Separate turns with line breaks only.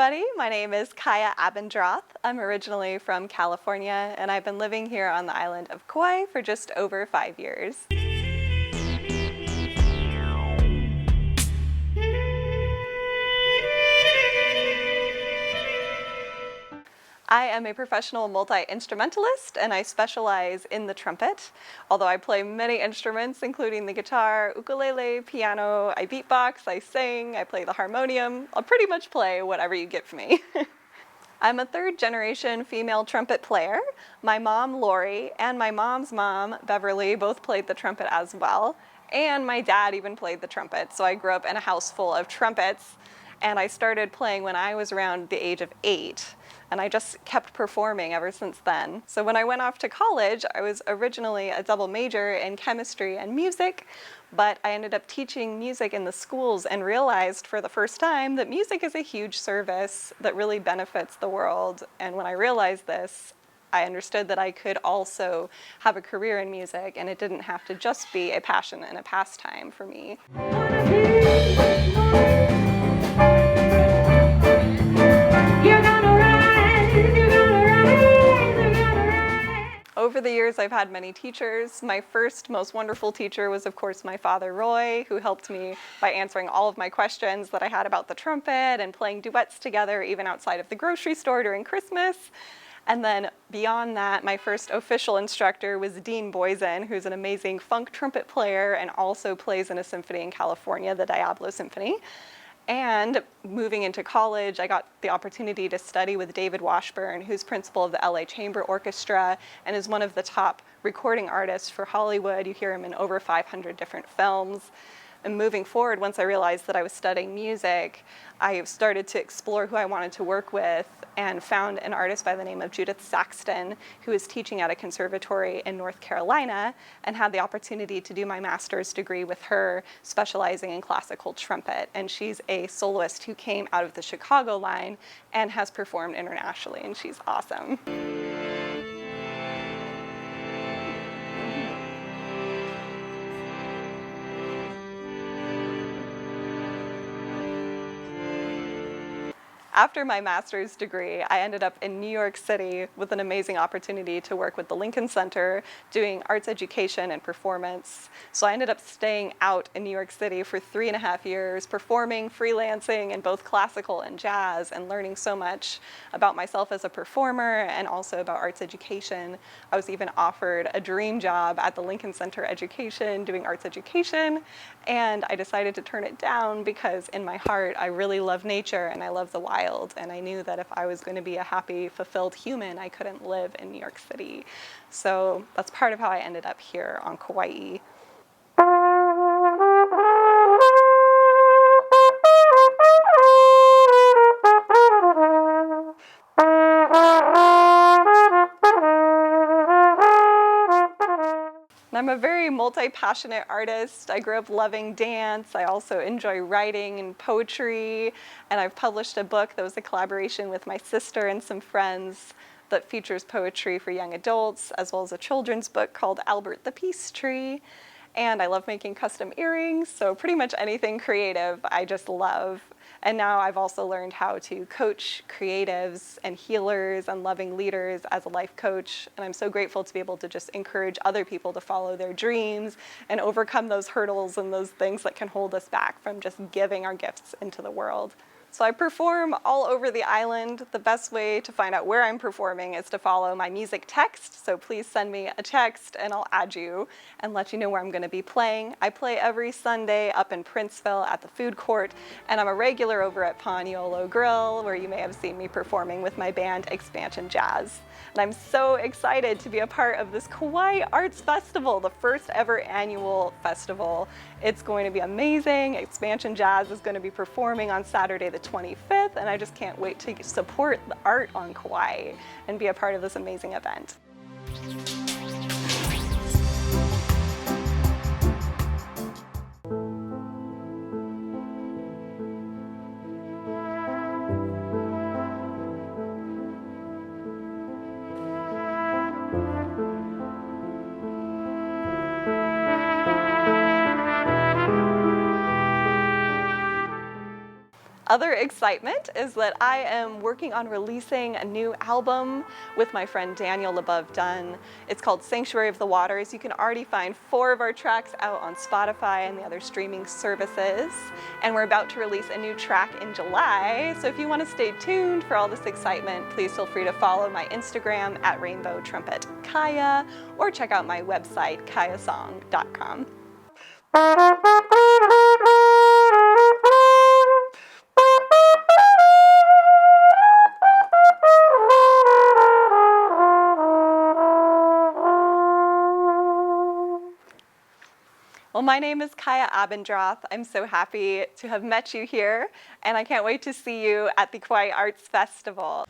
everybody. My name is Kiah Abendroth. I'm originally from California, and I've been living here on the island of Kauai for just over 5 years. I am a professional multi-instrumentalist, and I specialize in the trumpet, although I play many instruments, including the guitar, ukulele, piano, I beatbox, I sing, I play the harmonium. I'll pretty much play whatever you give me. I'm a third-generation female trumpet player. My mom, Lori, and my mom's mom, Beverly, both played the trumpet as well, and my dad even played the trumpet, so I grew up in a house full of trumpets, and I started playing when I was around the age of 8. And I just kept performing ever since then. So when I went off to college, I was originally a double major in chemistry and music, but I ended up teaching music in the schools and realized for the first time that music is a huge service that really benefits the world. And when I realized this, I understood that I could also have a career in music, and it didn't have to just be a passion and a pastime for me. Over the years, I've had many teachers. My first most wonderful teacher was, of course, my father, Roy, who helped me by answering all of my questions that I had about the trumpet and playing duets together, even outside of the grocery store during Christmas. And then beyond that, my first official instructor was Dean Boysen, who's an amazing funk trumpet player and also plays in a symphony in California, the Diablo Symphony. And moving into college, I got the opportunity to study with David Washburn, who's principal of the LA Chamber Orchestra and is one of the top recording artists for Hollywood. You hear him in over 500 different films. And moving forward, once I realized that I was studying music, I started to explore who I wanted to work with and found an artist by the name of Judith Saxton, who is teaching at a conservatory in North Carolina, and had the opportunity to do my master's degree with her, specializing in classical trumpet. And she's a soloist who came out of the Chicago line and has performed internationally, and she's awesome. After my master's degree, I ended up in New York City with an amazing opportunity to work with the Lincoln Center, doing arts education and performance. So I ended up staying out in New York City for 3.5 years, performing, freelancing in both classical and jazz, and learning so much about myself as a performer and also about arts education. I was even offered a dream job at the Lincoln Center Education, doing arts education, and I decided to turn it down because in my heart, I really love nature and I love the wild. And I knew that if I was going to be a happy, fulfilled human, I couldn't live in New York City. So that's part of how I ended up here on Kauai. I'm a very multi-passionate artist. I grew up loving dance. I also enjoy writing and poetry. And I've published a book that was a collaboration with my sister and some friends that features poetry for young adults, as well as a children's book called Albert the Peace Tree. And I love making custom earrings, so pretty much anything creative I just love. And now I've also learned how to coach creatives and healers and loving leaders as a life coach. And I'm so grateful to be able to just encourage other people to follow their dreams and overcome those hurdles and those things that can hold us back from just giving our gifts into the world. So I perform all over the island. The best way to find out where I'm performing is to follow my music text. So please send me a text and I'll add you and let you know where I'm going to be playing. I play every Sunday up in Princeville at the food court, and I'm a regular over at Paniolo Grill, where you may have seen me performing with my band Expansion Jazz. And I'm so excited to be a part of this Kauai Arts Festival, the first ever annual festival. It's going to be amazing. Expansion Jazz is going to be performing on Saturday the 25th, and I just can't wait to support the art on Kauai and be a part of this amazing event. Other excitement is that I am working on releasing a new album with my friend Daniel Labove Dunn. It's called Sanctuary of the Waters. You can already find 4 of our tracks out on Spotify and the other streaming services. And we're about to release a new track in July. So if you want to stay tuned for all this excitement, please feel free to follow my Instagram at Rainbow Trumpet Kiah, or check out my website, kiahsong.com. Well, my name is Kiah Abendroth. I'm so happy to have met you here, and I can't wait to see you at the Kauai Arts Festival.